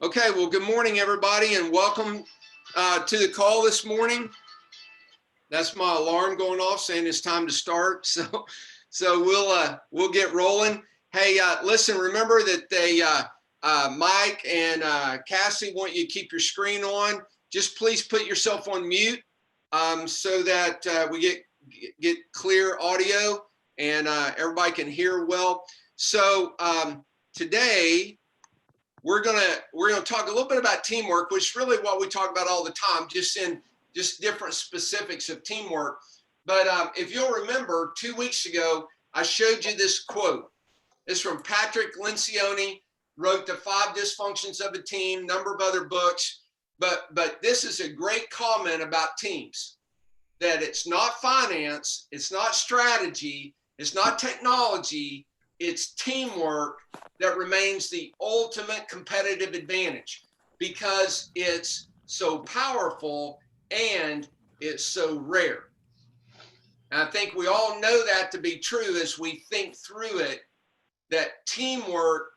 Okay, well, good morning, everybody, and welcome to the call this morning. That's my alarm going off saying it's time to start. So we'll get rolling. Hey, listen, remember that Mike and Cassie want you to keep your screen on. Just please put yourself on mute so that we get clear audio and everybody can hear well. So today, we're gonna talk a little bit about teamwork, which is really what we talk about all the time, just different specifics of teamwork. But if you'll remember, 2 weeks ago, I showed you this quote. It's from Patrick Lencioni, wrote The 5 Dysfunctions of a Team, number of other books. But this is a great comment about teams, that it's not finance, it's not strategy, it's not technology, it's teamwork that remains the ultimate competitive advantage because it's so powerful and it's so rare. And I think we all know that to be true as we think through it, that teamwork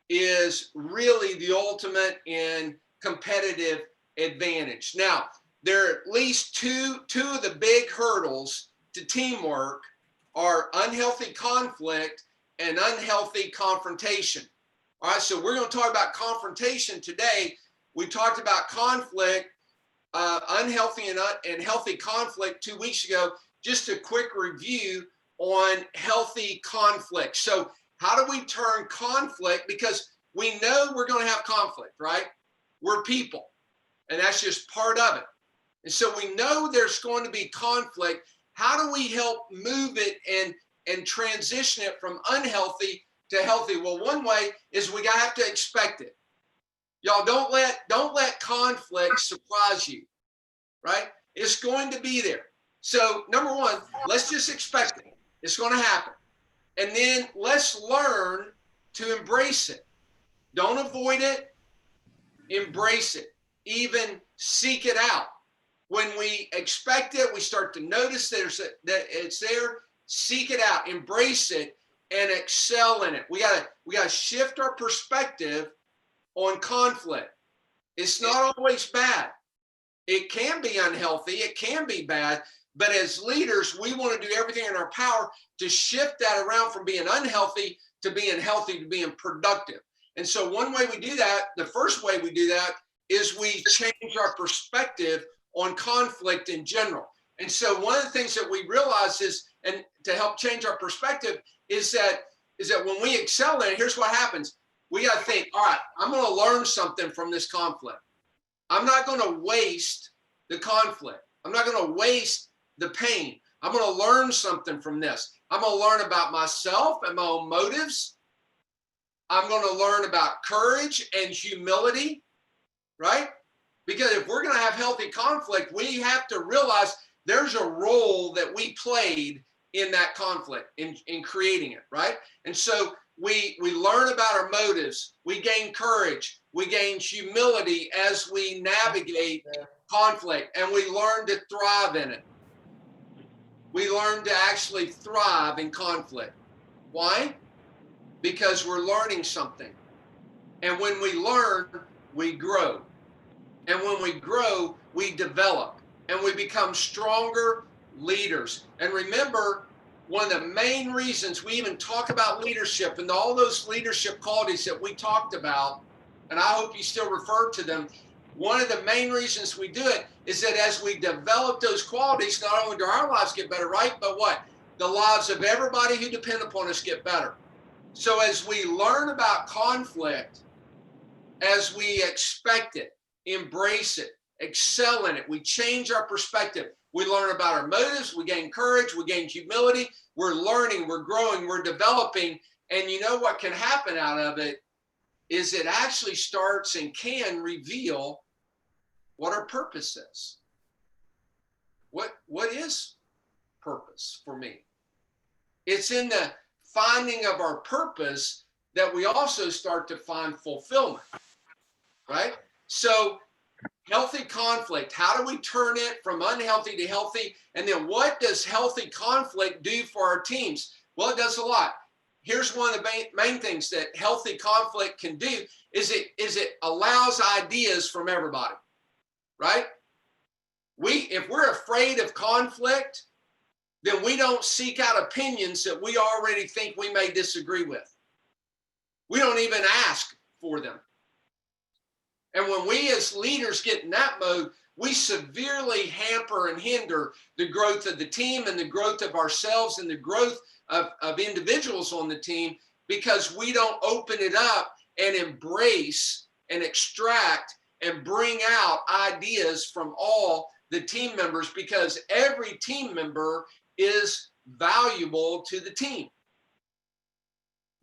is really the ultimate in competitive advantage. Now, there are at least two of the big hurdles to teamwork are unhealthy conflict and unhealthy confrontation. All right, so we're going to talk about confrontation today. We talked about conflict, unhealthy and healthy conflict 2 weeks ago. Just a quick review on healthy conflict. So how do we turn conflict? Because we know we're going to have conflict, right? We're people, and that's just part of it. And so we know there's going to be conflict. How do we help move it and transition it from unhealthy to healthy? Well, one way is we have to expect it. Y'all don't let conflict surprise you, right? It's going to be there. So number one, let's just expect it. It's going to happen. And then let's learn to embrace it. Don't avoid it, embrace it, even seek it out. When we expect it, we start to notice that it's there. Seek it out, embrace it, and excel in it. We gotta shift our perspective on conflict. It's not always bad. It can be unhealthy, it can be bad, but as leaders, we want to do everything in our power to shift that around from being unhealthy to being healthy, to being productive. And so one way we do that, the first way we do that, is we change our perspective on conflict in general. And so one of the things that we realize is, and to help change our perspective, is that when we excel in it, here's what happens. We got to think, all right, I'm going to learn something from this conflict. I'm not going to waste the conflict. I'm not going to waste the pain. I'm going to learn something from this. I'm going to learn about myself and my own motives. I'm going to learn about courage and humility, right? Because if we're going to have healthy conflict, we have to realize there's a role that we played in that conflict, in creating it, right? And so we learn about our motives, we gain courage, we gain humility as we navigate conflict, and we learn to thrive in it. We learn to actually thrive in conflict. Why? Because we're learning something. And when we learn, we grow. And when we grow, we develop and we become stronger leaders. And remember, one of the main reasons we even talk about leadership and all those leadership qualities that we talked about, and I hope you still refer to them, one of the main reasons we do it is that as we develop those qualities, not only do our lives get better, right? But what? The lives of everybody who depend upon us get better. So as we learn about conflict, as we expect it, embrace it, excel in it, we change our perspective. We learn about our motives, we gain courage, we gain humility, we're learning, we're growing, we're developing. And you know what can happen out of it is it actually starts and can reveal what our purpose is. What is purpose for me? It's in the finding of our purpose that we also start to find fulfillment, right? So healthy conflict, how do we turn it from unhealthy to healthy? And then what does healthy conflict do for our teams? Well, it does a lot. here's one of the main things that healthy conflict can do is it allows ideas from everybody, right? If we're afraid of conflict, then we don't seek out opinions that we already think we may disagree with. We don't even ask for them. And when we as leaders get in that mode, we severely hamper and hinder the growth of the team and the growth of ourselves and the growth of individuals on the team, because we don't open it up and embrace and extract and bring out ideas from all the team members, because every team member is valuable to the team.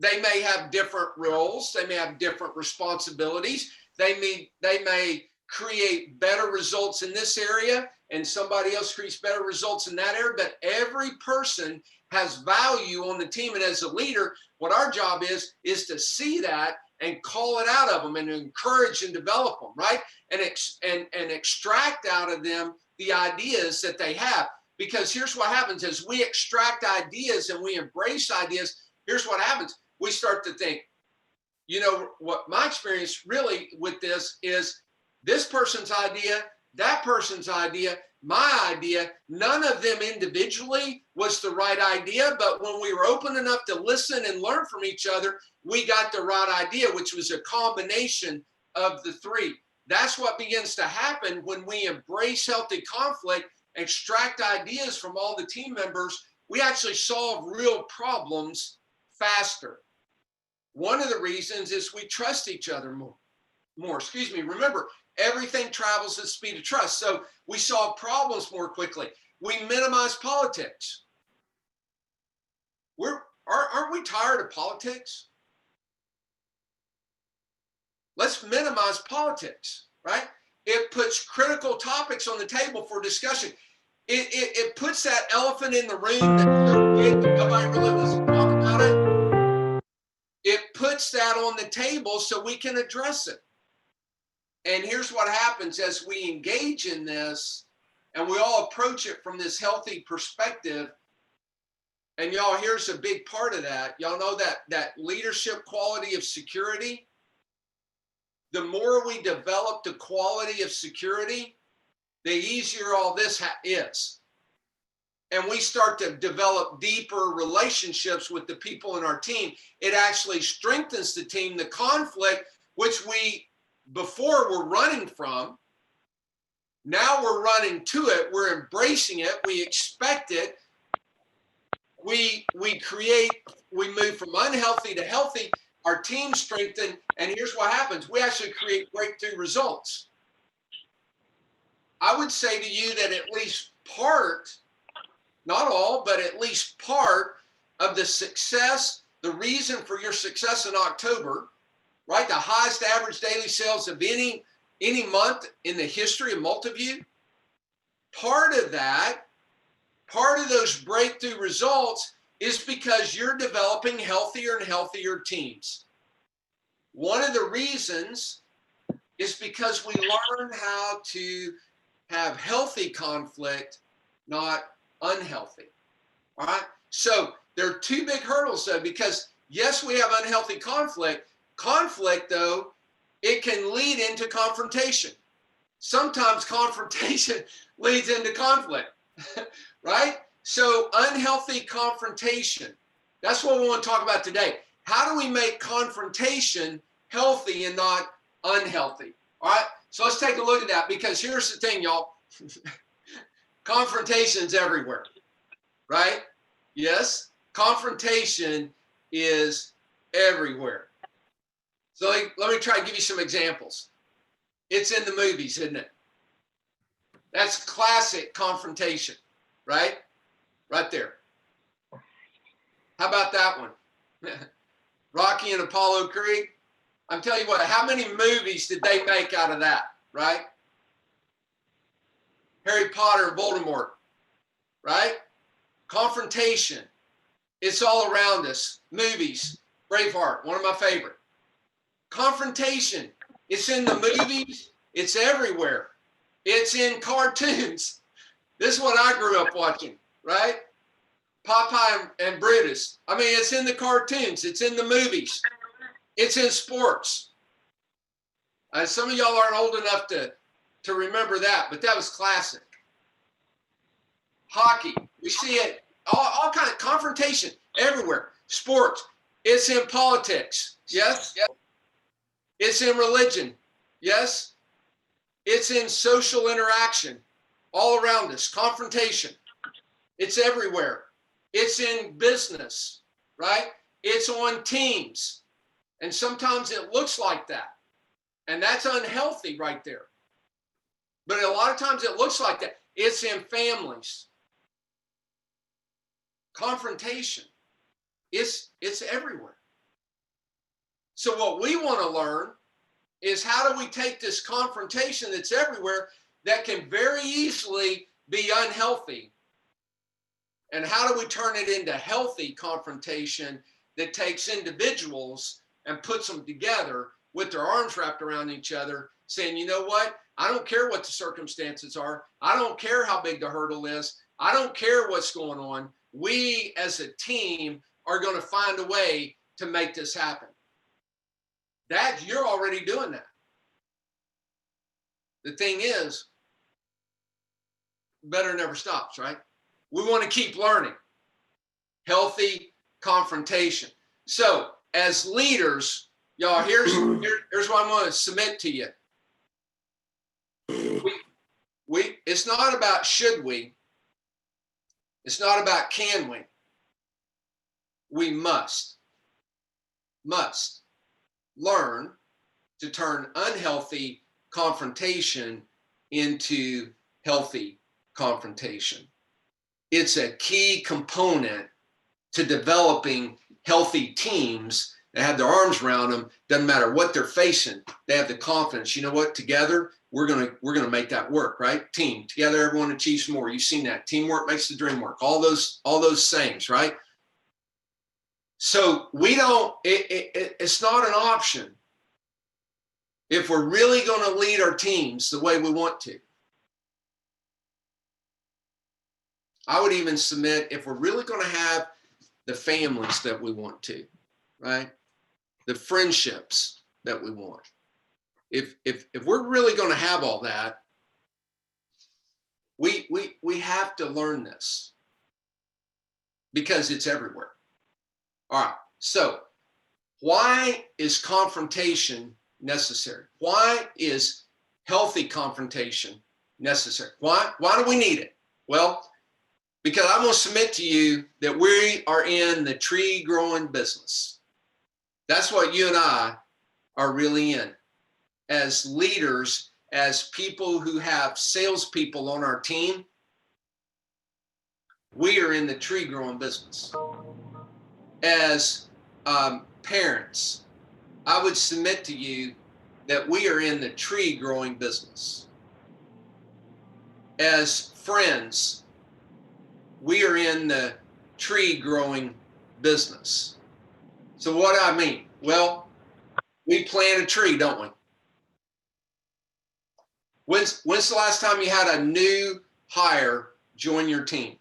They may have different roles. They may have different responsibilities. They may create better results in this area and somebody else creates better results in that area, but every person has value on the team. And as a leader, what our job is to see that and call it out of them and encourage and develop them, right? And extract out of them the ideas that they have. Because here's what happens: as we extract ideas and we embrace ideas, here's what happens. We start to think, you know, what my experience really with this is this person's idea, that person's idea, my idea, none of them individually was the right idea. But when we were open enough to listen and learn from each other, we got the right idea, which was a combination of the three. That's what begins to happen when we embrace healthy conflict, extract ideas from all the team members. We actually solve real problems faster. One of the reasons is we trust each other more. Remember, everything travels at the speed of trust. So we solve problems more quickly. We minimize politics. Aren't we tired of politics? Let's minimize politics, right? It puts critical topics on the table for discussion. It puts that elephant in the room that's so big that nobody really wants to talk about it. It puts that on the table so we can address it. And here's what happens as we engage in this and we all approach it from this healthy perspective. And y'all, here's a big part of that. Y'all know that leadership quality of security. The more we develop the quality of security, the easier all this is. And we start to develop deeper relationships with the people in our team. It actually strengthens the team. The conflict, which we before were running from, now we're running to it. We're embracing it. We expect it. We move from unhealthy to healthy. Our team strengthen, and here's what happens. We actually create breakthrough results. I would say to you that at least part, not all, but at least part of the success, the reason for your success in October, right? The highest average daily sales of any month in the history of Multiview. Part of those breakthrough results is because you're developing healthier and healthier teams. One of the reasons is because we learn how to have healthy conflict, not unhealthy. All right. So there are two big hurdles though, because yes, we have unhealthy conflict. Conflict though, it can lead into confrontation. Sometimes confrontation leads into conflict, right? So unhealthy confrontation, that's what we want to talk about today. How do we make confrontation healthy and not unhealthy? All right. So let's take a look at that, because here's the thing, y'all. Confrontation's everywhere, right? Yes, confrontation is everywhere. So let me try to give you some examples. It's in the movies, isn't it? That's classic confrontation, right? Right there. How about that one? Rocky and Apollo Creed. I'm telling you what, how many movies did they make out of that, right? Harry Potter and Voldemort, right? Confrontation. It's all around us. Movies. Braveheart, one of my favorite. Confrontation. It's in the movies. It's everywhere. It's in cartoons. This is what I grew up watching, right? Popeye and Brutus. I mean, it's in the cartoons. It's in the movies. It's in sports. Some of y'all aren't old enough to remember that, but that was classic. Hockey. We see it. All kind of confrontation everywhere. Sports. It's in politics. Yes. It's in religion. Yes. It's in social interaction all around us. Confrontation. It's everywhere. It's in business, right? It's on teams. And sometimes it looks like that. And that's unhealthy right there. But a lot of times it looks like that. It's in families. Confrontation. It's everywhere. So what we want to learn is how do we take this confrontation that's everywhere that can very easily be unhealthy, and how do we turn it into healthy confrontation that takes individuals and puts them together with their arms wrapped around each other, saying, you know what? I don't care what the circumstances are. I don't care how big the hurdle is. I don't care what's going on. We as a team are going to find a way to make this happen. That you're already doing that. The thing is, better never stops, right? We want to keep learning. Healthy confrontation. So as leaders, y'all, here's what I'm going to submit to you. It's not about should we. It's not about can we. We must learn to turn unhealthy confrontation into healthy confrontation. It's a key component to developing healthy teams that have their arms around them. Doesn't matter what they're facing. They have the confidence. You know what? Together, we're gonna make that work, right? Team together, everyone achieves more. You've seen that. Teamwork makes the dream work. All those sayings, right? So we don't. It's not an option if we're really going to lead our teams the way we want to. I would even submit if we're really going to have the families that we want to, right? The friendships that we want. If we're really going to have all that, we have to learn this because it's everywhere. All right. So why is confrontation necessary? Why is healthy confrontation necessary? Why do we need it? Well, because I'm going to submit to you that we are in the tree growing business. That's what you and I are really in. As leaders, as people who have salespeople on our team, we are in the tree growing business. As parents, I would submit to you that we are in the tree growing business. As friends, we are in the tree growing business. So what do I mean? Well, we plant a tree, don't we? When's the last time you had a new hire join your team?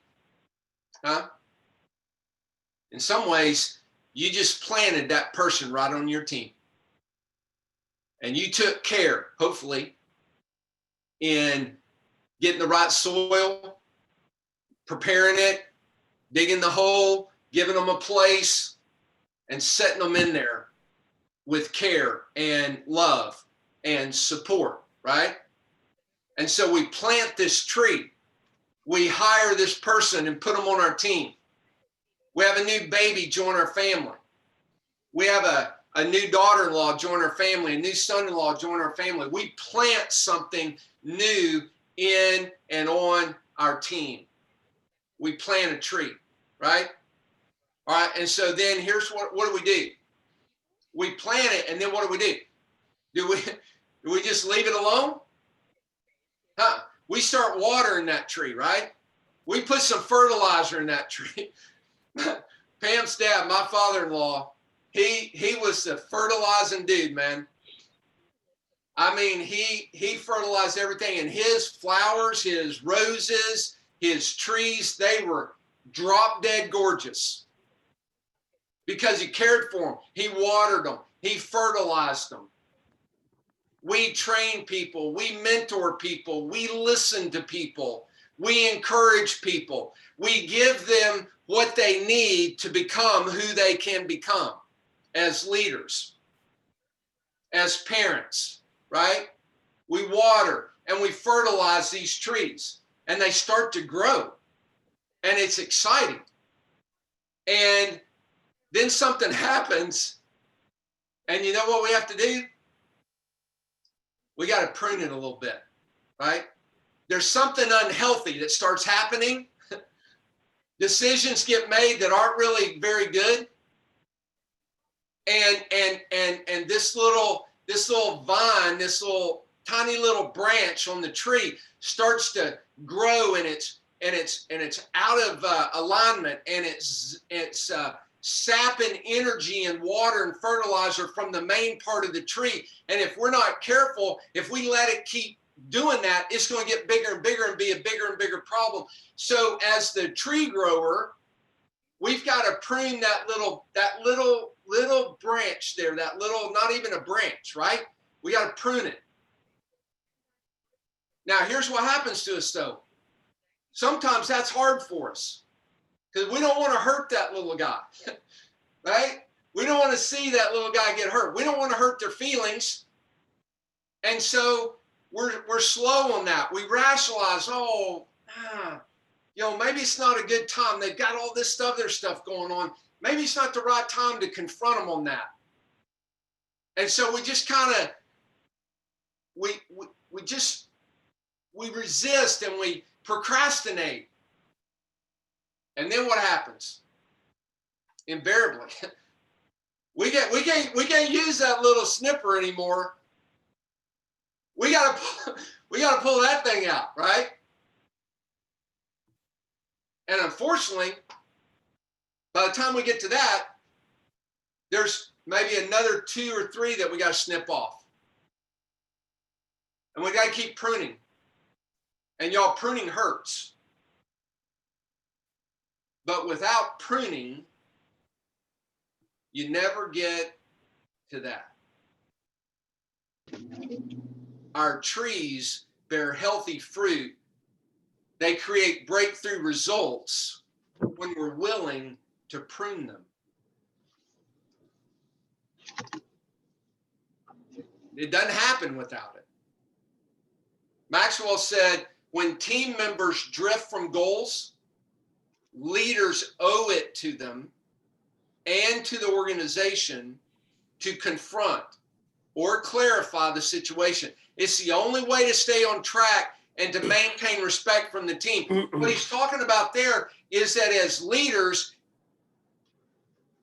Huh? In some ways, you just planted that person right on your team. And you took care, hopefully, in getting the right soil, preparing it, digging the hole, giving them a place, and setting them in there with care and love and support, right? And so we plant this tree. We hire this person and put them on our team. We have a new baby join our family. We have a new daughter-in-law join our family, a new son-in-law join our family. We plant something new in and on our team. We plant a tree, right? All right, and so then here's what do we do? We plant it, and then what do? Do we just leave it alone? Huh? We start watering that tree, right? We put some fertilizer in that tree. Pam's dad, my father-in-law, he was the fertilizing dude, man. I mean, he fertilized everything, and his flowers, his roses, his trees, they were drop dead gorgeous because he cared for them. He watered them. He fertilized them. We train people. We mentor people. We listen to people. We encourage people. We give them what they need to become who they can become as leaders, as parents, right? We water and we fertilize these trees and they start to grow and it's exciting. And then something happens and you know what we have to do? We got to prune it a little bit, right? There's something unhealthy that starts happening. Decisions get made that aren't really very good. And this little vine, this little tiny little branch on the tree starts to grow and it's out of alignment and it's sapping energy and water and fertilizer from the main part of the tree. And if we're not careful, if we let it keep doing that, it's going to get bigger and bigger and be a bigger and bigger problem. So as the tree grower, we've got to prune that little branch there, that little, not even a branch, right? We got to prune it. Now, here's what happens to us though. Sometimes that's hard for us because we don't want to hurt that little guy, right? We don't want to see that little guy get hurt. We don't want to hurt their feelings. And so we're slow on that. We rationalize, maybe it's not a good time. They've got all this other stuff going on. Maybe it's not the right time to confront them on that. And so we just kind of, we resist and we procrastinate. And then what happens? Invariably, we can't use that little snipper anymore. We gotta pull that thing out, right? And unfortunately, by the time we get to that, there's maybe another 2 or 3 that we got to snip off. And we got to keep pruning. And y'all, pruning hurts. But without pruning, you never get to that. Our trees bear healthy fruit. They create breakthrough results when we're willing to prune them. It doesn't happen without it. Maxwell said, when team members drift from goals, leaders owe it to them and to the organization to confront or clarify the situation. It's the only way to stay on track and to maintain respect from the team. What he's talking about there is that as leaders,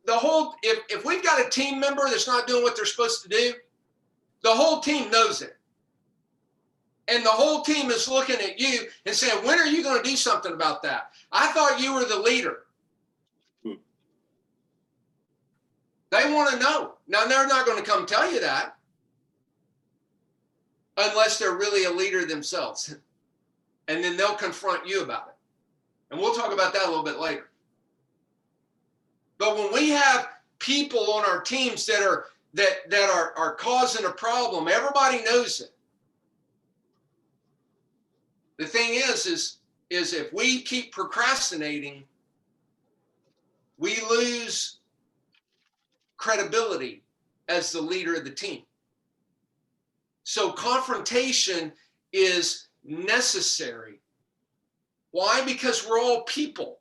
if we've got a team member that's not doing what they're supposed to do, the whole team knows it. And the whole team is looking at you and saying, when are you going to do something about that? I thought you were the leader. They want to know. Now, they're not going to come tell you that unless they're really a leader themselves. And then they'll confront you about it. And we'll talk about that a little bit later. But when we have people on our teams that are causing a problem, everybody knows it. The thing is if we keep procrastinating, we lose credibility as the leader of the team. So confrontation is necessary. Why? Because we're all people.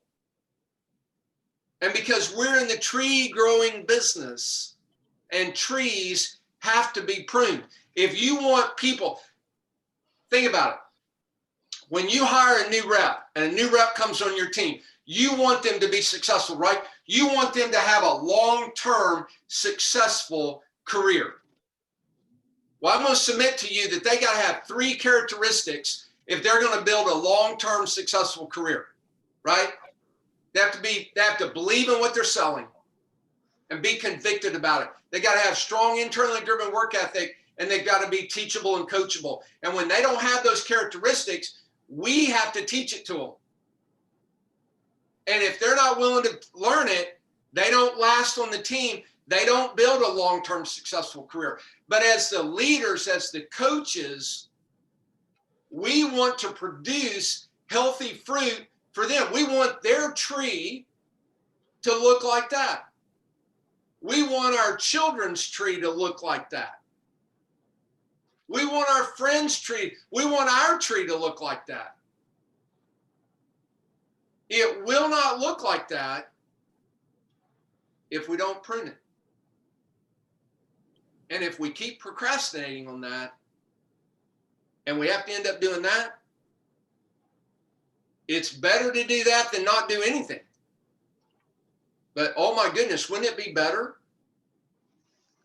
And because we're in the tree growing business, and trees have to be pruned. If you want people, think about it. When you hire a new rep and a new rep comes on your team, you want them to be successful, right? You want them to have a long-term successful career. Well, I'm going to submit to you that they got to have 3 characteristics if they're going to build a long-term successful career, right? They have to believe in what they're selling and be convicted about it. They got to have strong internally driven work ethic, and they've got to be teachable and coachable. And when they don't have those characteristics, we have to teach it to them. And if they're not willing to learn it, they don't last on the team. They don't build a long-term successful career. But as the leaders, as the coaches, we want to produce healthy fruit for them. We want their tree to look like that. We want our children's tree to look like that. We want our friends' tree. We want our tree to look like that. It will not look like that if we don't prune it. And if we keep procrastinating on that, and we have to end up doing that, it's better to do that than not do anything. But oh my goodness, wouldn't it be better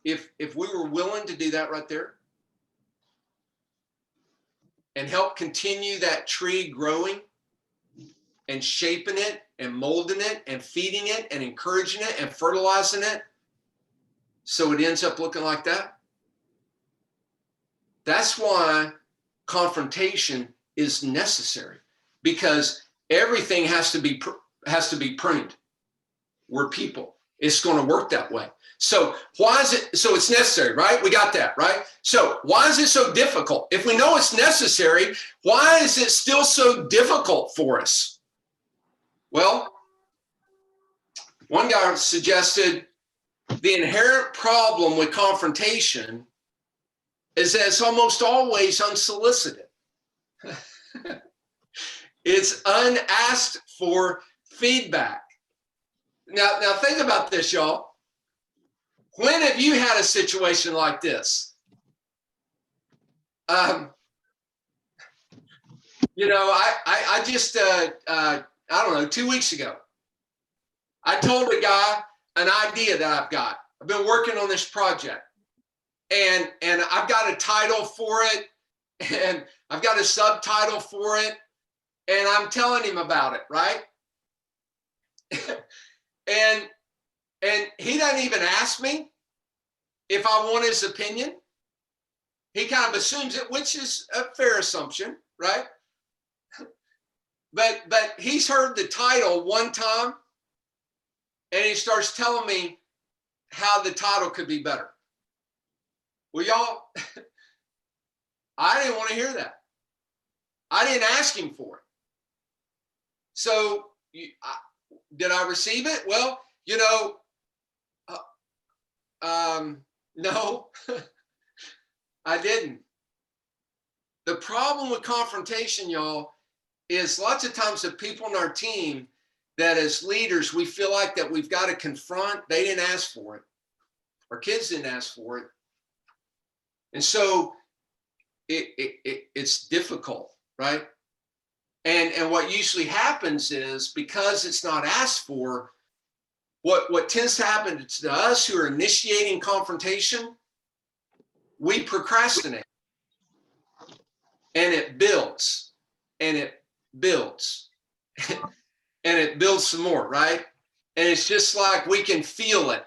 if we were willing to do that right there and help continue that tree growing and shaping it and molding it and feeding it and encouraging it and fertilizing it so it ends up looking like that? That's why confrontation is necessary, because everything has to be pruned. We're people. It's going to work that way. So why is it? So it's necessary, right? We got that, right? So why is it so difficult? If we know it's necessary, why is it still so difficult for us? Well, one guy suggested the inherent problem with confrontation is that it's almost always unsolicited. It's unasked for feedback. Now think about this, y'all. When have you had a situation like this? I just, I don't know, 2 weeks ago, I told a guy an idea that I've got. I've been working on this project, and I've got a title for it, and I've got a subtitle for it, and I'm telling him about it, right? And he doesn't even ask me if I want his opinion. He kind of assumes it, which is a fair assumption, right? But he's heard the title one time, and he starts telling me how the title could be better. Well, y'all, I didn't want to hear that. I didn't ask him for it. So did I receive it? Well, no, I didn't. The problem with confrontation, y'all, is lots of times the people on our team that as leaders, we feel like that we've got to confront. They didn't ask for it. Our kids didn't ask for it. And so it's difficult, right? And what usually happens is, because it's not asked for, what tends to happen to us who are initiating confrontation, we procrastinate. And it builds, and it builds, and it builds some more, right? And it's just like we can feel it.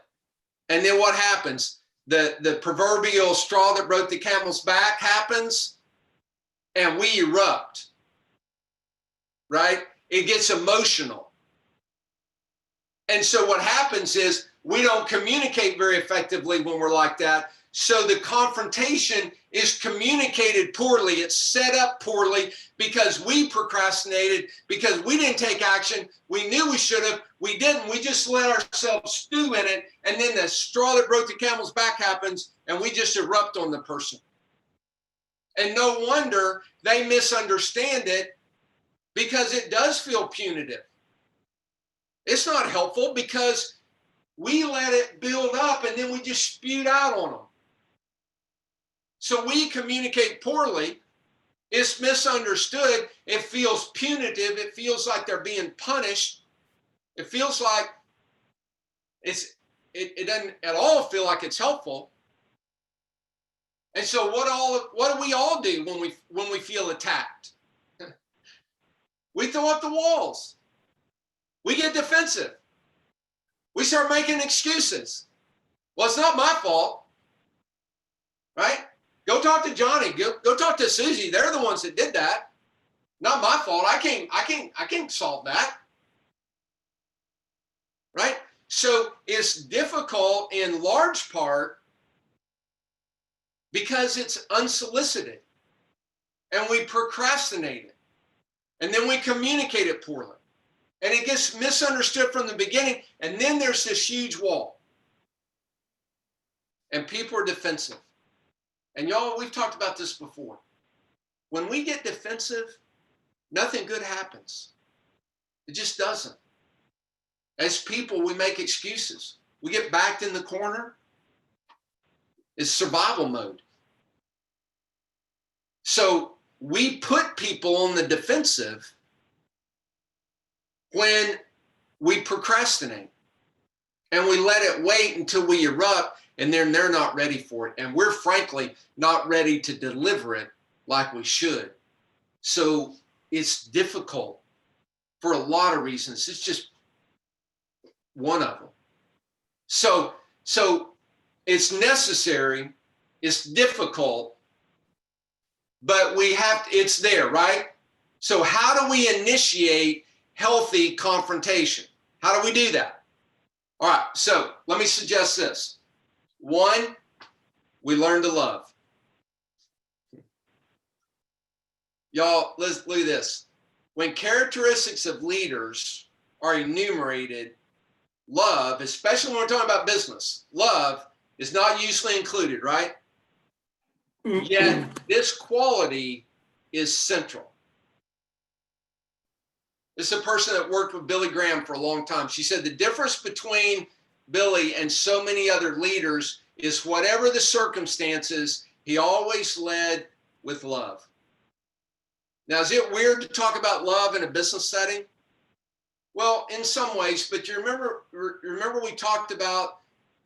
And then what happens? The proverbial straw that broke the camel's back happens, and we erupt, right? It gets emotional. And so what happens is we don't communicate very effectively when we're like that. So the confrontation is communicated poorly. It's set up poorly because we procrastinated, because we didn't take action. We knew we should have. We didn't. We just let ourselves stew in it. And then the straw that broke the camel's back happens, and we just erupt on the person. And no wonder they misunderstand it, because it does feel punitive. It's not helpful because we let it build up and then we just spewed out on them. So we communicate poorly. It's misunderstood. It feels punitive. It feels like they're being punished. It feels like it doesn't at all feel like it's helpful. And so what do we all do when we feel attacked? We throw up the walls. We get defensive. We start making excuses. Well, it's not my fault, right? Go talk to Johnny. Go talk to Susie. They're the ones that did that. Not my fault. I can't solve that. right? So it's difficult in large part because it's unsolicited and we procrastinate it and then we communicate it poorly and it gets misunderstood from the beginning, and then there's this huge wall and people are defensive. And y'all, we've talked about this before. When we get defensive, nothing good happens. It just doesn't. As people, we make excuses. We get backed in the corner. It's survival mode. So we put people on the defensive when we procrastinate and we let it wait until we erupt, and then they're not ready for it. And we're frankly not ready to deliver it like we should. So it's difficult for a lot of reasons. It's just one of them. So it's necessary, it's difficult, but it's there, right? So how do we initiate healthy confrontation? How do we do that? All right, so let me suggest this. One, we learn to love. Y'all, let's look at this. When characteristics of leaders are enumerated, love, especially when we're talking about business, love is not usually included, right? Yet this quality is central. This is a person that worked with Billy Graham for a long time. She said the difference between Billy and so many other leaders is whatever the circumstances, he always led with love. Now, is it weird to talk about love in a business setting? Well, in some ways, but you remember we talked about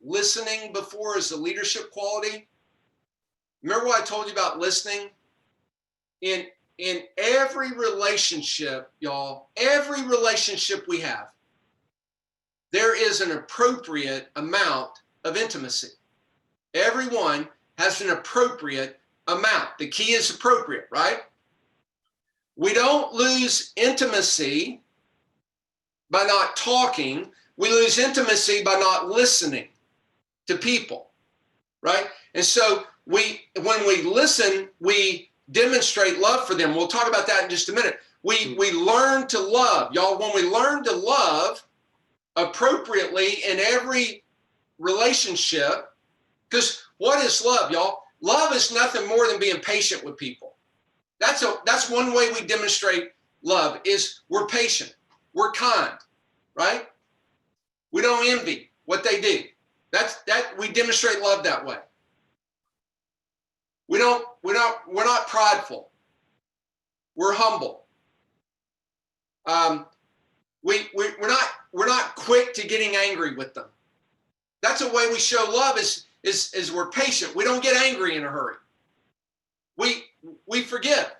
listening before as a leadership quality? Remember what I told you about listening? In every relationship, y'all, every relationship we have, there is an appropriate amount of intimacy. Everyone has an appropriate amount. The key is appropriate, right? We don't lose intimacy by not talking. We lose intimacy by not listening to people, right? And so when we listen, we demonstrate love for them. We'll talk about that in just a minute. We learn to love. Y'all, when we learn to love appropriately in every relationship, because what is love, y'all? Love is nothing more than being patient with people. That's one way we demonstrate love is we're patient, we're kind, right? We don't envy what they do. We demonstrate love that way. We're not prideful. We're humble. We're not quick to getting angry with them. That's a way we show love is we're patient. We don't get angry in a hurry. We forgive.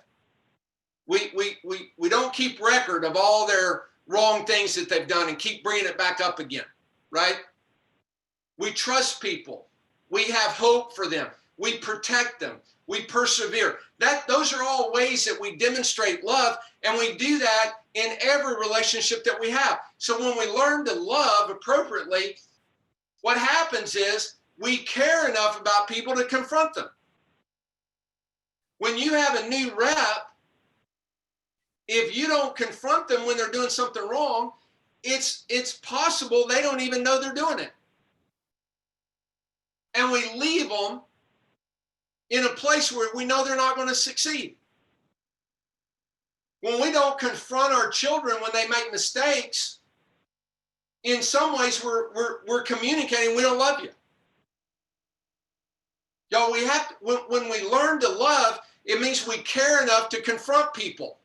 We don't keep record of all their wrong things that they've done and keep bringing it back up again, right? We trust people. We have hope for them. We protect them. We persevere. Those are all ways that we demonstrate love, and we do that in every relationship that we have. So when we learn to love appropriately, what happens is we care enough about people to confront them. When you have a new rep, if you don't confront them when they're doing something wrong, it's possible they don't even know they're doing it. And we leave them in a place where we know they're not going to succeed. When we don't confront our children when they make mistakes, in some ways we're communicating we don't love you. Y'all, we have to, when we learn to love, it means we care enough to confront people.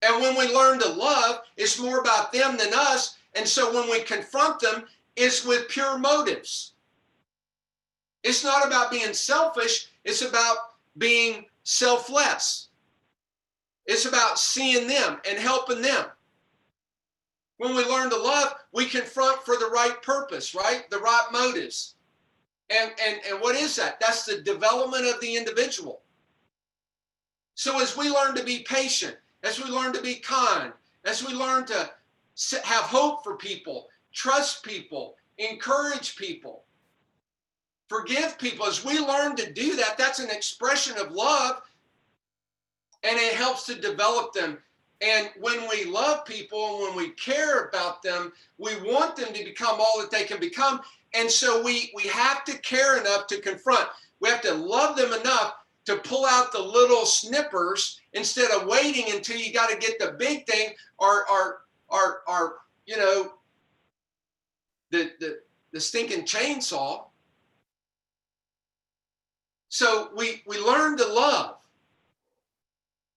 And when we learn to love, it's more about them than us. And so when we confront them, it's with pure motives. It's not about being selfish. It's about being selfless. It's about seeing them and helping them. When we learn to love, we confront for the right purpose, right? The right motives. And what is that? That's the development of the individual. So as we learn to be patient, as we learn to be kind, as we learn to have hope for people, trust people, encourage people, forgive people. As we learn to do that, that's an expression of love, and it helps to develop them. And when we love people and when we care about them, we want them to become all that they can become. And so we have to care enough to confront. We have to love them enough to pull out the little snippers instead of waiting until you got to get the big thing or you know, the stinking chainsaw. So we learn to love.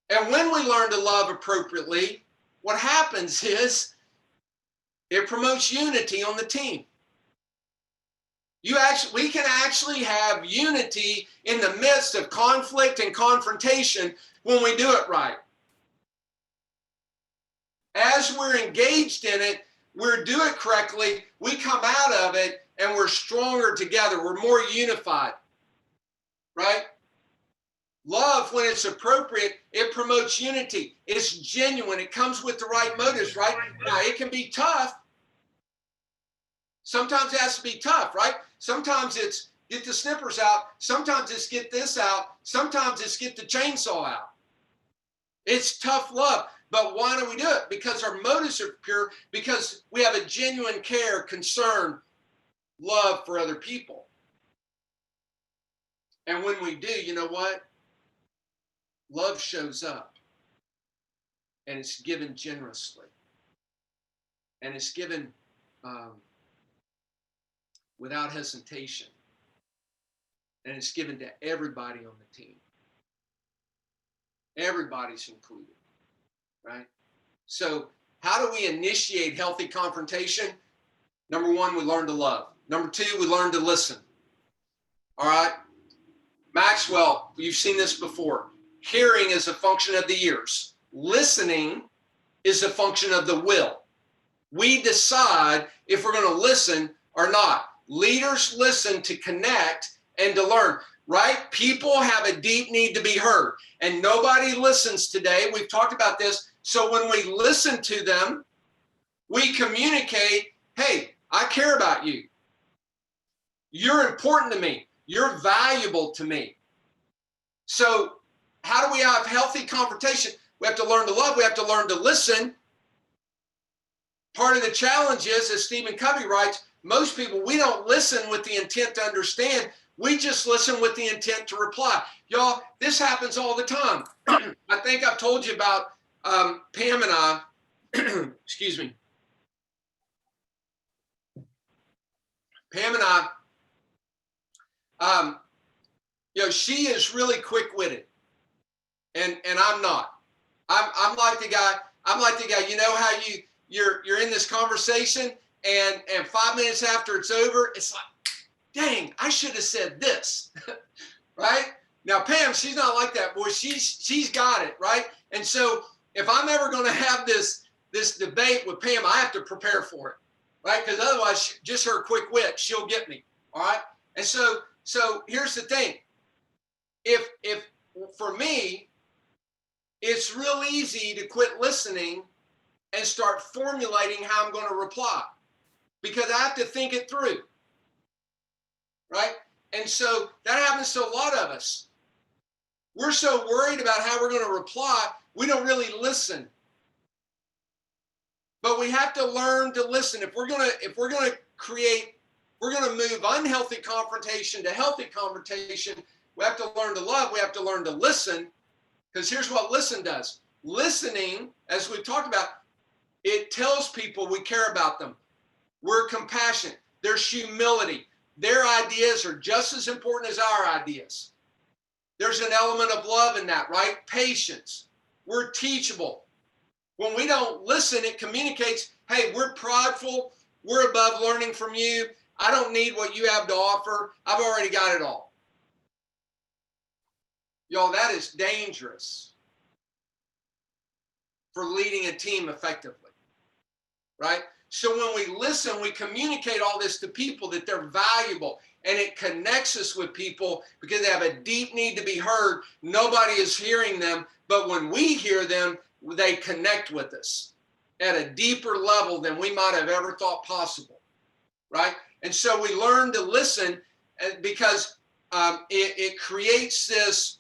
And when we learn to love appropriately, what happens is it promotes unity on the team. We can actually have unity in the midst of conflict and confrontation when we do it right. As we're engaged in it, we do it correctly, we come out of it and we're stronger together. We're more unified, right? Love, when it's appropriate, it promotes unity. It's genuine. It comes with the right motives, right? Now, it can be tough. Sometimes it has to be tough, right? Sometimes it's get the snippers out. Sometimes it's get this out. Sometimes it's get the chainsaw out. It's tough love. But why do we do it? Because our motives are pure, because we have a genuine care, concern, love for other people. And when we do, you know what? Love shows up, and it's given generously, and it's given without hesitation, and it's given to everybody on the team. Everybody's included, right? So how do we initiate healthy confrontation? Number one, we learn to love. Number two, we learn to listen. All right? Maxwell, you've seen this before. Hearing is a function of the ears. Listening is a function of the will. We decide if we're going to listen or not. Leaders listen to connect and to learn, right? People have a deep need to be heard, and nobody listens today. We've talked about this. So when we listen to them, we communicate, hey, I care about you. You're important to me. You're valuable to me. So how do we have healthy confrontation? We have to learn to love. We have to learn to listen. Part of the challenge is, as Stephen Covey writes, most people, we don't listen with the intent to understand. We just listen with the intent to reply. Y'all, this happens all the time. I think I've told you about Pam and I, excuse me. Pam and I, she is really quick-witted. And I'm not. I'm like the guy. You know how you're in this conversation, and 5 minutes after it's over, it's like, dang, I should have said this, right? Now Pam, she's not like that, boy. She's got it, right? And so if I'm ever going to have this debate with Pam, I have to prepare for it, right? Because otherwise, just her quick wit, she'll get me, all right? And so here's the thing. If for me, it's real easy to quit listening and start formulating how I'm going to reply, because I have to think it through, right? And so that happens to a lot of us. We're so worried about how we're going to reply, we don't really listen. But we have to learn to listen. If we're going to move unhealthy confrontation to healthy confrontation, we have to learn to love. We have to learn to listen. Because here's what listen does. Listening, as we've talked about, it tells people we care about them. We're compassionate. There's humility. Their ideas are just as important as our ideas. There's an element of love in that, right? Patience. We're teachable. When we don't listen, it communicates, hey, we're prideful. We're above learning from you. I don't need what you have to offer. I've already got it all. Y'all, that is dangerous for leading a team effectively, right? So when we listen, we communicate all this to people, that they're valuable, and it connects us with people because they have a deep need to be heard. Nobody is hearing them, but when we hear them, they connect with us. at a deeper level than we might have ever thought possible, right? And so we learn to listen because it creates this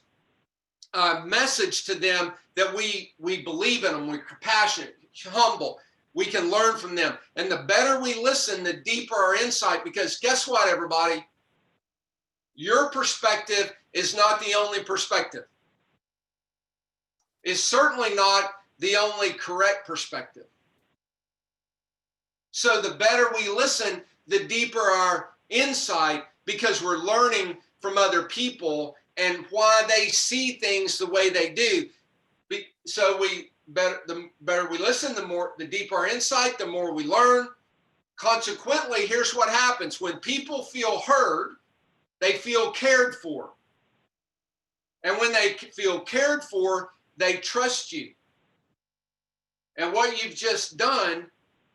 message to them that we believe in them, we're compassionate, humble, we can learn from them. And the better we listen, the deeper our insight, because guess what, everybody? Your perspective is not the only perspective. It's certainly not the only correct perspective. So the better we listen, the deeper our insight, because we're learning from other people and why they see things the way they do. So the better we listen, the deeper our insight, the more we learn. Consequently, here's what happens. When people feel heard, they feel cared for. And when they feel cared for, they trust you. And what you've just done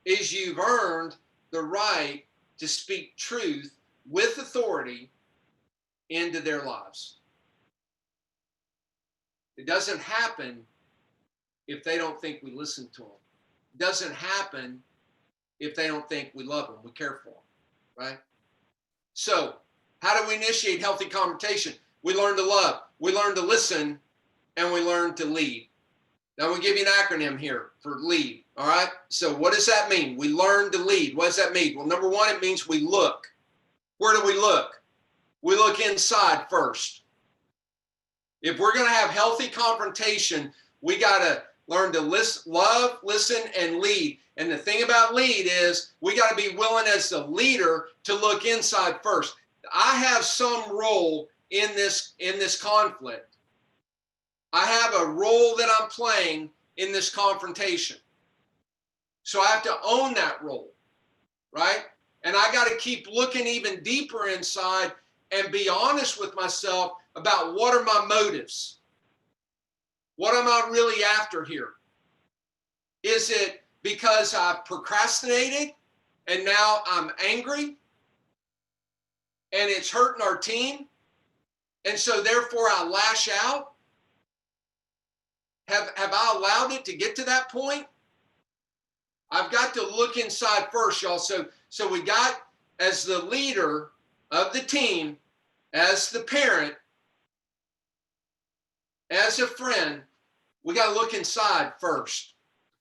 is you've earned the right to speak truth with authority into their lives. It doesn't happen if they don't think we listen to them. It doesn't happen if they don't think we love them, we care for them, right? So how do we initiate healthy confrontation? We learn to love, we learn to listen, and we learn to lead. Now we give you an acronym here for lead, all right? So what does that mean? We learn to lead. What does that mean? Well, number one, it means we look. Where do we look? We look inside first. If we're going to have healthy confrontation, we got to learn to love, listen, and lead. And the thing about lead is we got to be willing as the leader to look inside first. I have some role in this conflict. I have a role that I'm playing in this confrontation. So I have to own that role, right? And I got to keep looking even deeper inside and be honest with myself about what are my motives? What am I really after here? Is it because I've procrastinated and now I'm angry and it's hurting our team, and so therefore I lash out? Have I allowed it to get to that point? I've got to look inside first, y'all. So we got, as the leader of the team, as the parent, as a friend, we got to look inside first.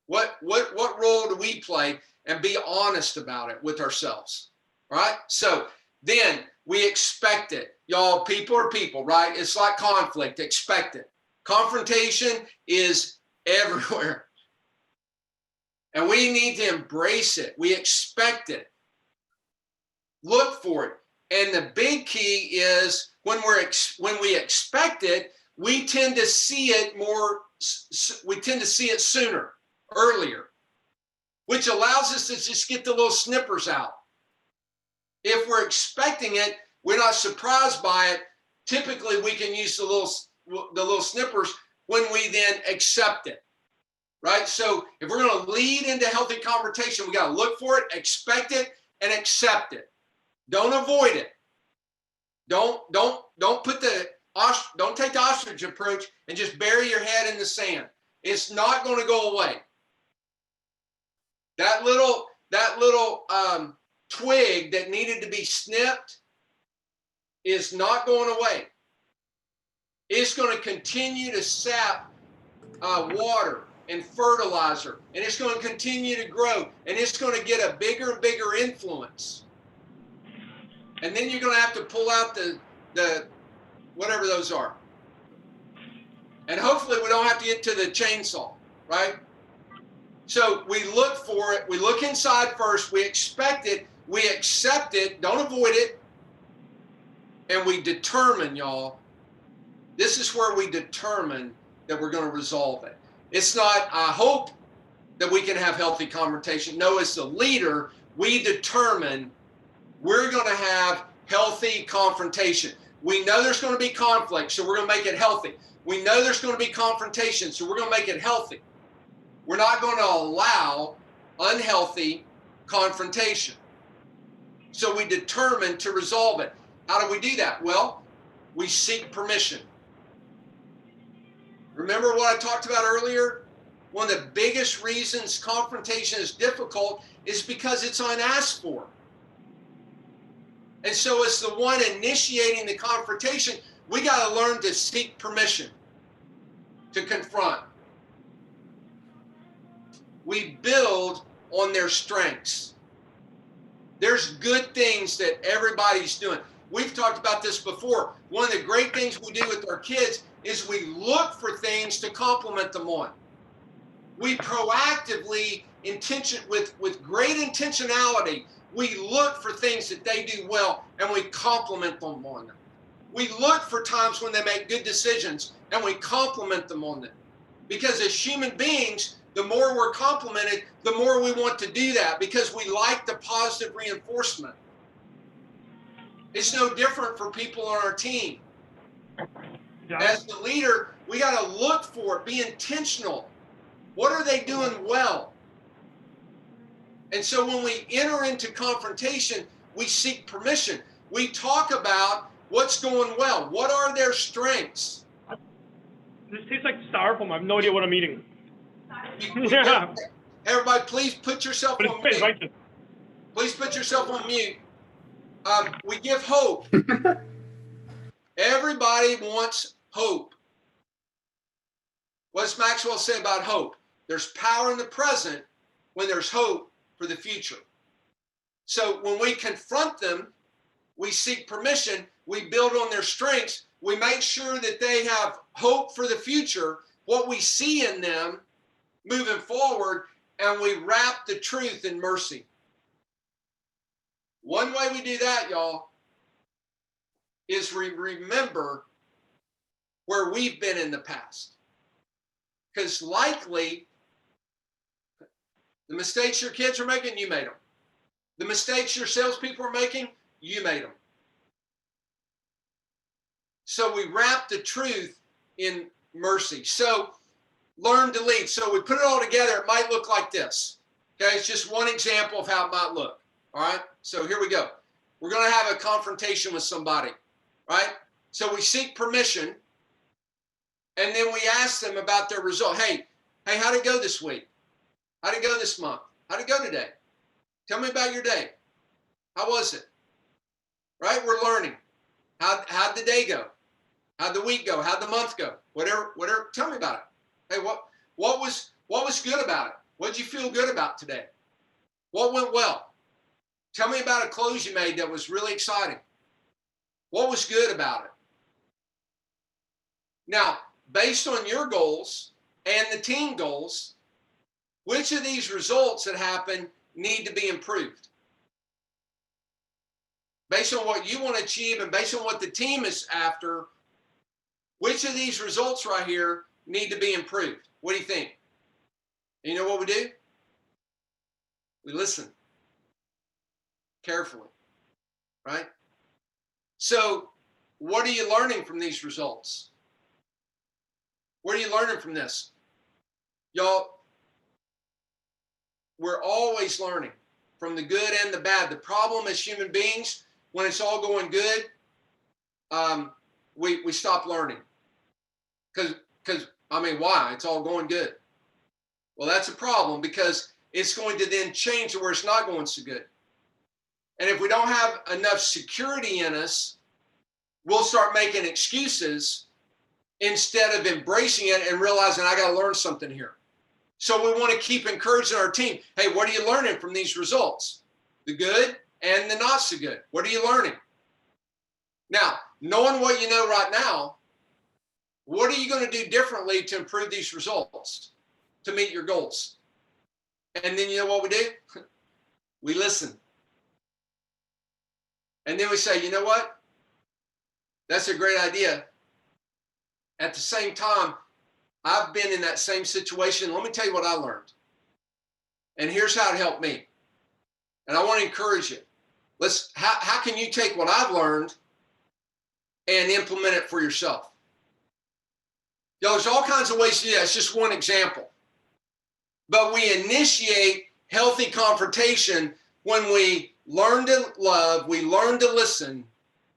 What role do we play, and be honest about it with ourselves, right? So then we expect it. Y'all, people are people, right? It's like conflict, expect it. Confrontation is everywhere. And we need to embrace it. We expect it. Look for it. And the big key is when we expect it, we tend to see it sooner, earlier, which allows us to just get the little snippers out. If we're expecting it, we're not surprised by it. Typically, we can use the little snippers when we then accept it, right? So if we're going to lead into healthy confrontation, we got to look for it, expect it, and accept it. Don't avoid it. Don't take the ostrich approach and just bury your head in the sand. It's not going to go away. That little twig that needed to be snipped is not going away. It's going to continue to sap water and fertilizer, and it's going to continue to grow, and it's going to get a bigger and bigger influence. And then you're going to have to pull out the whatever those are. And hopefully we don't have to get to the chainsaw, right? So we look for it. We look inside first. We expect it. We accept it. Don't avoid it. And we determine, y'all, this is where we determine that we're going to resolve it. It's not, I hope that we can have healthy confrontation. No, as the leader, we determine we're going to have healthy confrontation. We know there's going to be conflict, so we're going to make it healthy. We know there's going to be confrontation, so we're going to make it healthy. We're not going to allow unhealthy confrontation. So we determine to resolve it. How do we do that? Well, we seek permission. Remember what I talked about earlier? one of the biggest reasons confrontation is difficult is because it's unasked for. And so as the one initiating the confrontation, we got to learn to seek permission to confront. We build on their strengths. There's good things that everybody's doing. We've talked about this before. One of the great things we do with our kids is we look for things to compliment them on. We proactively, with great intentionality, we look for things that they do well and we compliment them on them. We look for times when they make good decisions and we compliment them on them. Because as human beings, the more we're complimented, the more we want to do that because we like the positive reinforcement. It's no different for people on our team. Yeah. As the leader, we got to look for it, be intentional. What are they doing well? And so when we enter into confrontation, we seek permission. We talk about what's going well. What are their strengths? This tastes like styrofoam. I have no idea what I'm eating. Yeah. Everybody, please put yourself on mute. Righteous. Please put yourself on mute. We give hope. Everybody wants hope. What does Maxwell say about hope? There's power in the present when there's hope for the future. So when we confront them, we seek permission, we build on their strengths, we make sure that they have hope for the future, what we see in them moving forward, and we wrap the truth in mercy. One way we do that, y'all, is we remember where we've been in the past. Because likely, the mistakes your kids are making, you made them. The mistakes your salespeople are making, you made them. So we wrap the truth in mercy. So learn to lead. So we put it all together. It might look like this. Okay, it's just one example of how it might look. All right, so here we go. We're going to have a confrontation with somebody, right? So we seek permission, and then we ask them about their result. Hey, how'd it go this week? How'd it go this month? How'd it go today? Tell me about your day. How was it? Right? We're learning. How'd the day go? How'd the week go? How'd the month go? Whatever. Tell me about it. Hey, what was good about it? What did you feel good about today? What went well? Tell me about a close you made that was really exciting. What was good about it? Now, based on your goals and the team goals, which of these results that happen need to be improved? Based on what you want to achieve and based on what the team is after, which of these results right here need to be improved? What do you think? And you know what we do? We listen carefully, right? So what are you learning from these results? What are you learning from this? Y'all, we're always learning from the good and the bad. The problem as human beings, when it's all going good, we stop learning. Because I mean, why? It's all going good. Well, that's a problem because it's going to then change to where it's not going so good. And if we don't have enough security in us, we'll start making excuses instead of embracing it and realizing I got to learn something here. So we want to keep encouraging our team. Hey, what are you learning from these results? The good and the not so good. What are you learning? Now, knowing what you know right now, what are you going to do differently to improve these results, to meet your goals? And then you know what we do? We listen. And then we say, you know what? That's a great idea. At the same time, I've been in that same situation. Let me tell you what I learned. And here's how it helped me. And I want to encourage you. How can you take what I've learned and implement it for yourself? There's all kinds of ways to do that. It's just one example. But we initiate healthy confrontation when we learn to love, we learn to listen,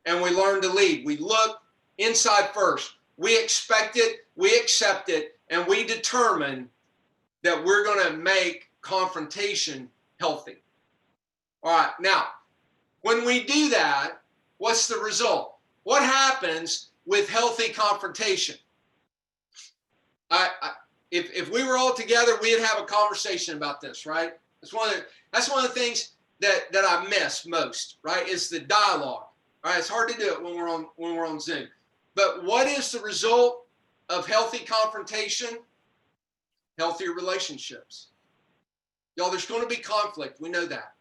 and we learn to lead. We look inside first. We expect it, we accept it, and we determine that we're going to make confrontation healthy. All right, now, when we do that, what's the result? What happens with healthy confrontation? If we were all together, we'd have a conversation about this, right? That's one of the things that I miss most, right? Is the dialogue. All right, it's hard to do it when we're on Zoom. But what is the result of healthy confrontation? Healthier relationships. Y'all, there's going to be conflict. We know that.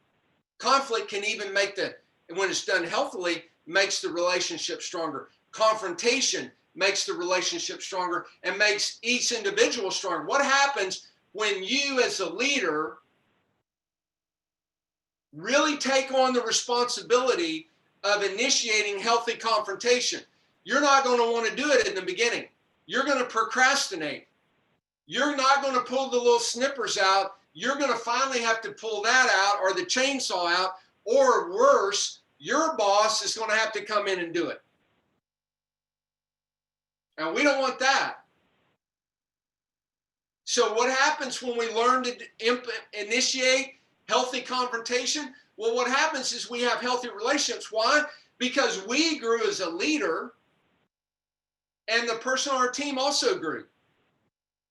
Conflict can even when it's done healthily, makes the relationship stronger. Confrontation makes the relationship stronger and makes each individual stronger. What happens when you as a leader really take on the responsibility of initiating healthy confrontation? You're not going to want to do it in the beginning. You're going to procrastinate. You're not going to pull the little snippers out. You're going to finally have to pull that out or the chainsaw out, or worse, your boss is going to have to come in and do it. And we don't want that. So what happens when we learn to initiate healthy confrontation? Well, what happens is we have healthy relationships. Why? Because we grew as a leader and the person on our team also grew.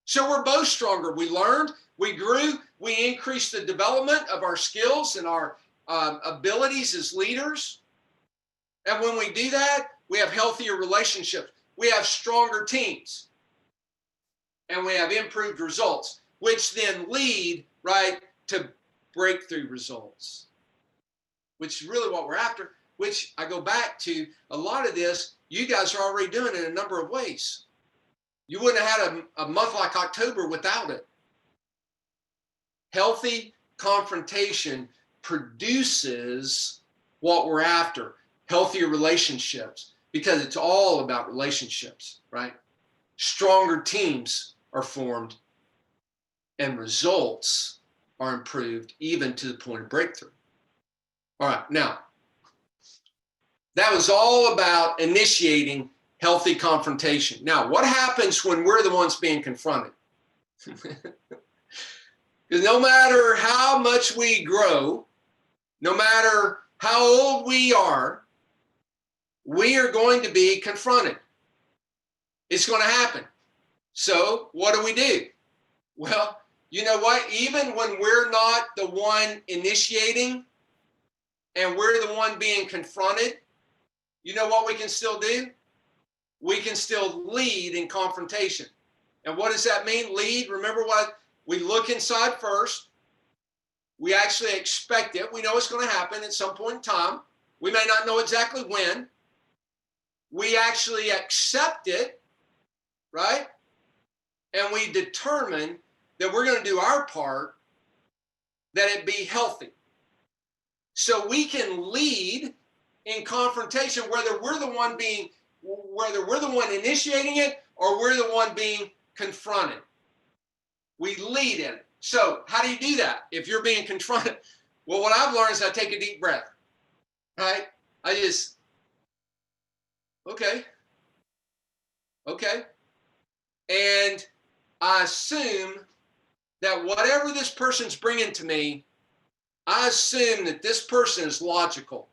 So we're both stronger. We learned, we grew, we increased the development of our skills and our abilities as leaders. And when we do that, we have healthier relationships. We have stronger teams. And we have improved results, which then lead, right, to breakthrough results, which is really what we're after, which I go back to a lot of this, you guys are already doing in a number of ways. You wouldn't have had a month like October without it. Healthy confrontation produces what we're after, healthier relationships, because it's all about relationships, right? Stronger teams are formed and results are improved even to the point of breakthrough. All right, now, that was all about initiating healthy confrontation. Now, what happens when we're the ones being confronted? Because no matter how much we grow, no matter how old we are going to be confronted. It's going to happen. So what do? Well, you know what? Even when we're not the one initiating and we're the one being confronted, you know what we can still do? We can still lead in confrontation. And what does that mean? Lead, remember what? We look inside first. We actually expect it. We know it's going to happen at some point in time. We may not know exactly when. We actually accept it, right? And we determine that we're going to do our part, that it be healthy. So we can lead in confrontation, whether we're the one initiating it or we're the one being confronted. We lead in it. So how do you do that if you're being confronted? Well, what I've learned is I take a deep breath, right? I just, okay. And I assume that whatever this person's bringing to me, I assume that this person is logical,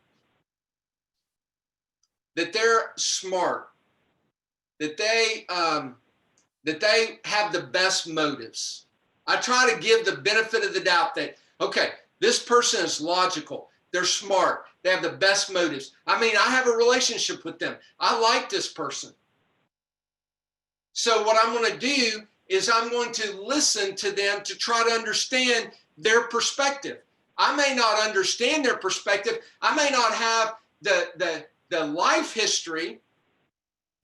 that they're smart, that they have the best motives. I try to give the benefit of the doubt that, okay, this person is logical, they're smart, they have the best motives. I mean, I have a relationship with them. I like this person. So what I'm going to do is I'm going to listen to them to try to understand their perspective. I may not understand their perspective. I may not have the life history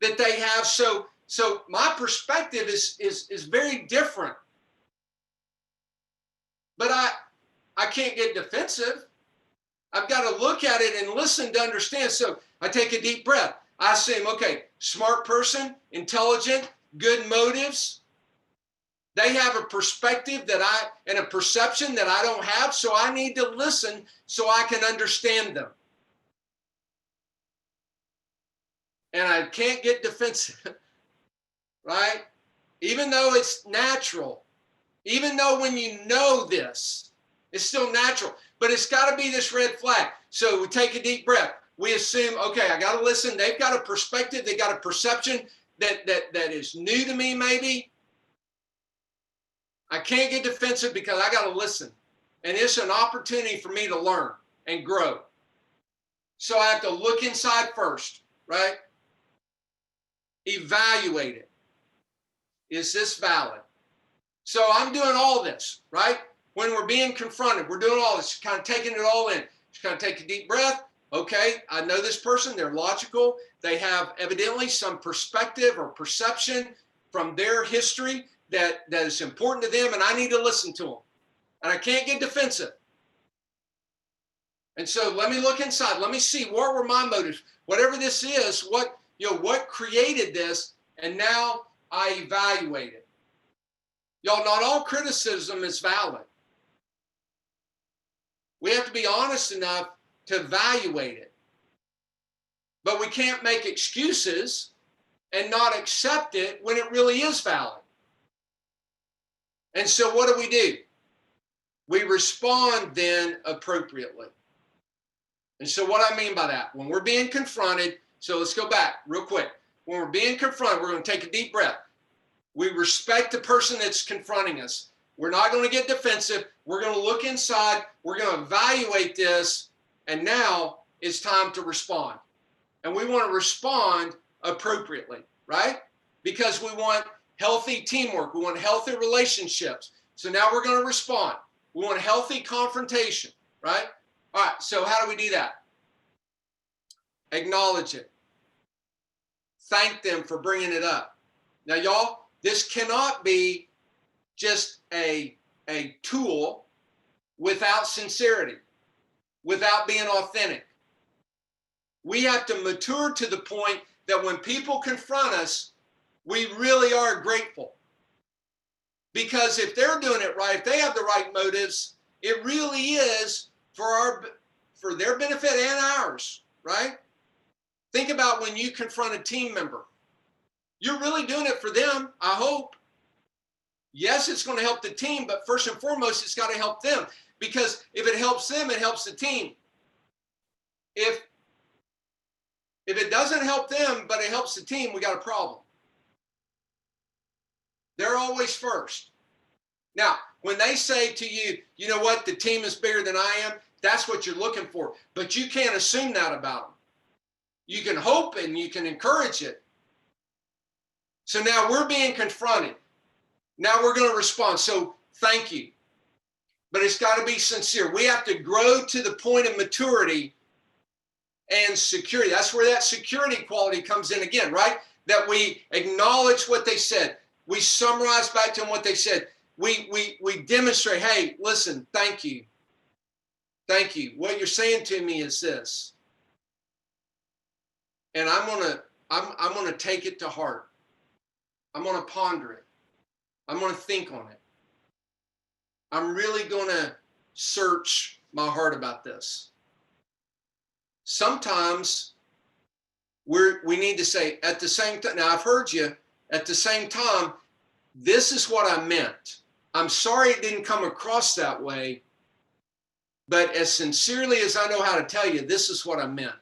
that they have. So my perspective is very different. But I can't get defensive. I've got to look at it and listen to understand. So I take a deep breath. I assume, okay, smart person, intelligent, good motives. They have a perspective and a perception that I don't have, so I need to listen so I can understand them. And I can't get defensive, right? Even though it's natural, Even though when you know this, it's still natural, but it's got to be this red flag. So we take a deep breath. We assume, okay, I got to listen. They've got a perspective. They got a perception that is new to me, maybe. I can't get defensive because I got to listen. And it's an opportunity for me to learn and grow. So I have to look inside first, right? Evaluate it. Is this valid? So I'm doing all this, right? When we're being confronted, we're doing all this, kind of taking it all in. Just kind of take a deep breath. Okay, I know this person, they're logical. They have evidently some perspective or perception from their history that is important to them, and I need to listen to them. And I can't get defensive. And so let me look inside. Let me see, what were my motives? Whatever this is, what created this, and now I evaluate it. Y'all, not all criticism is valid. We have to be honest enough to evaluate it. But we can't make excuses and not accept it when it really is valid. And so what do? We respond then appropriately. And so what I mean by that, when we're being confronted, so let's go back real quick. When we're being confronted, we're going to take a deep breath. We respect the person that's confronting us. We're not going to get defensive. We're going to look inside. We're going to evaluate this. And now it's time to respond. And we want to respond appropriately, right? Because we want healthy teamwork. We want healthy relationships. So now we're going to respond. We want healthy confrontation, right? All right, so how do we do that? Acknowledge it. Thank them for bringing it up. Now, y'all, this cannot be just a tool without sincerity, without being authentic. We have to mature to the point that when people confront us, we really are grateful. Because if they're doing it right, if they have the right motives, it really is for their benefit and ours, right? Think about when you confront a team member. You're really doing it for them, I hope. Yes, it's going to help the team, but first and foremost, it's got to help them. Because if it helps them, it helps the team. If it doesn't help them, but it helps the team, we got a problem. They're always first. Now, when they say to you, you know what, the team is bigger than I am, that's what you're looking for. But you can't assume that about them. You can hope and you can encourage it. So now we're being confronted. Now we're going to respond. So thank you. But it's got to be sincere. We have to grow to the point of maturity and security. That's where that security quality comes in again, right? That we acknowledge what they said. We summarize back to them what they said. We demonstrate, hey, listen, thank you. Thank you. What you're saying to me is this. And I'm gonna take it to heart. I'm gonna ponder it. I'm gonna think on it. I'm really gonna search my heart about this. Sometimes we need to say at the same time, now I've heard you, at the same time, this is what I meant. I'm sorry it didn't come across that way, but as sincerely as I know how to tell you, this is what I meant.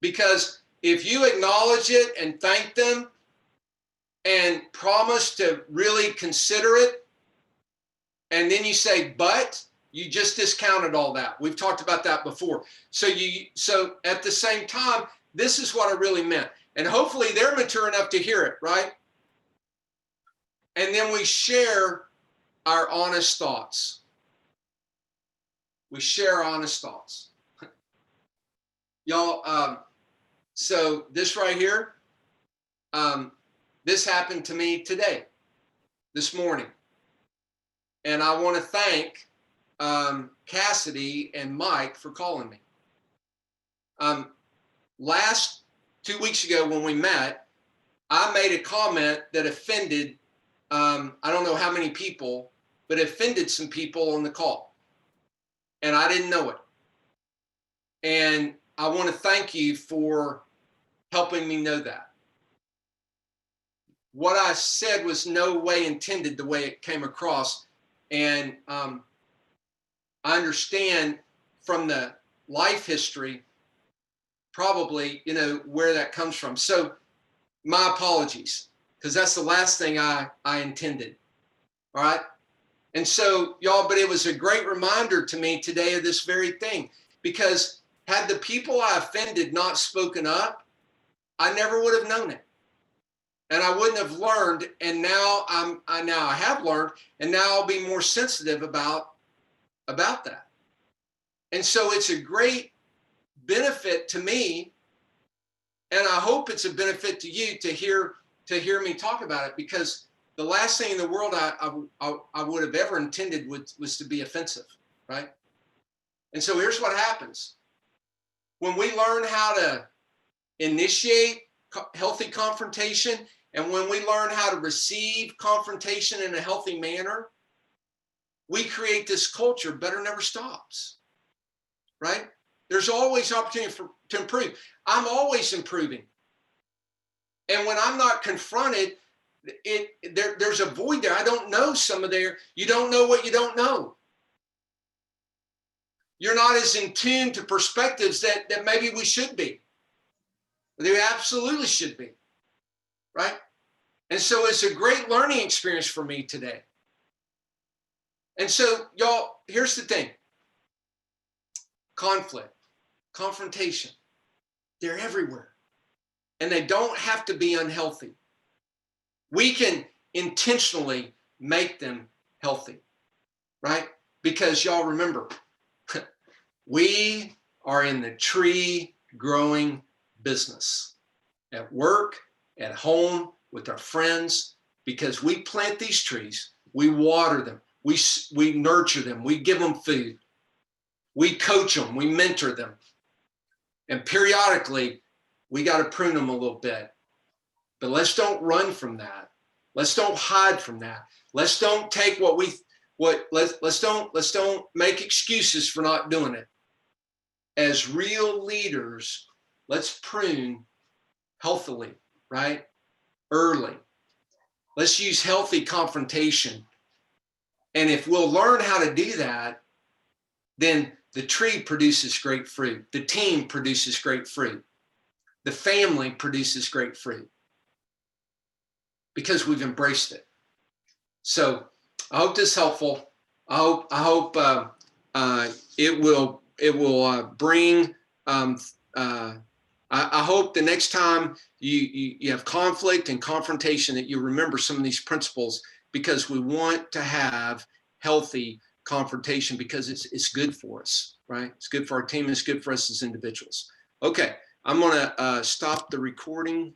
Because if you acknowledge it and thank them and promise to really consider it, and then you say, but you just discounted all that. We've talked about that before. So at the same time, this is what I really meant. And hopefully they're mature enough to hear it, right? And then we share our honest thoughts. We share honest thoughts. Y'all, so this right here, this happened to me today, this morning. And I want to thank Cassidy and Mike for calling me. Last 2 weeks ago when we met, I made a comment that offended, I don't know how many people, but offended some people on the call. And I didn't know it. And I want to thank you for helping me know that. what I said was no way intended the way it came across. And I understand from the life history, probably, where that comes from. So my apologies, because that's the last thing I intended. All right. And so y'all, but it was a great reminder to me today of this very thing, because had the people I offended not spoken up, I never would have known it. And I wouldn't have learned. And now I have learned, and now I'll be more sensitive about that. And so it's a great benefit to me. And I hope it's a benefit to you to hear me talk about it, because the last thing in the world I would have ever intended was to be offensive, right? And so here's what happens. When we learn how to initiate healthy confrontation, and when we learn how to receive confrontation in a healthy manner, we create this culture, better never stops, right? There's always opportunity to improve. I'm always improving. And when I'm not confronted, there's a void there. I don't know you don't know what you don't know. You're not as in tune to perspectives that maybe we should be. They absolutely should be, right? And so it's a great learning experience for me today. And so, y'all, here's the thing. Conflict, confrontation, they're everywhere. And they don't have to be unhealthy. We can intentionally make them healthy, right? Because y'all remember, we are in the tree growing business, at work, at home, with our friends, because we plant these trees, we water them, we nurture them, we give them food, we coach them, we mentor them. And periodically, we got to prune them a little bit. But let's don't run from that. Let's don't hide from that. Let's don't take let's don't make excuses for not doing it. As real leaders, let's prune healthily, right? Early. Let's use healthy confrontation. And if we'll learn how to do that, then the tree produces great fruit. The team produces great fruit. The family produces great fruit, because we've embraced it. So I hope this is helpful. I hope it will bring. I hope the next time you have conflict and confrontation, that you remember some of these principles, because we want to have healthy confrontation, because it's good for us, right? It's good for our team. It's good for us as individuals. Okay, I'm going to stop the recording.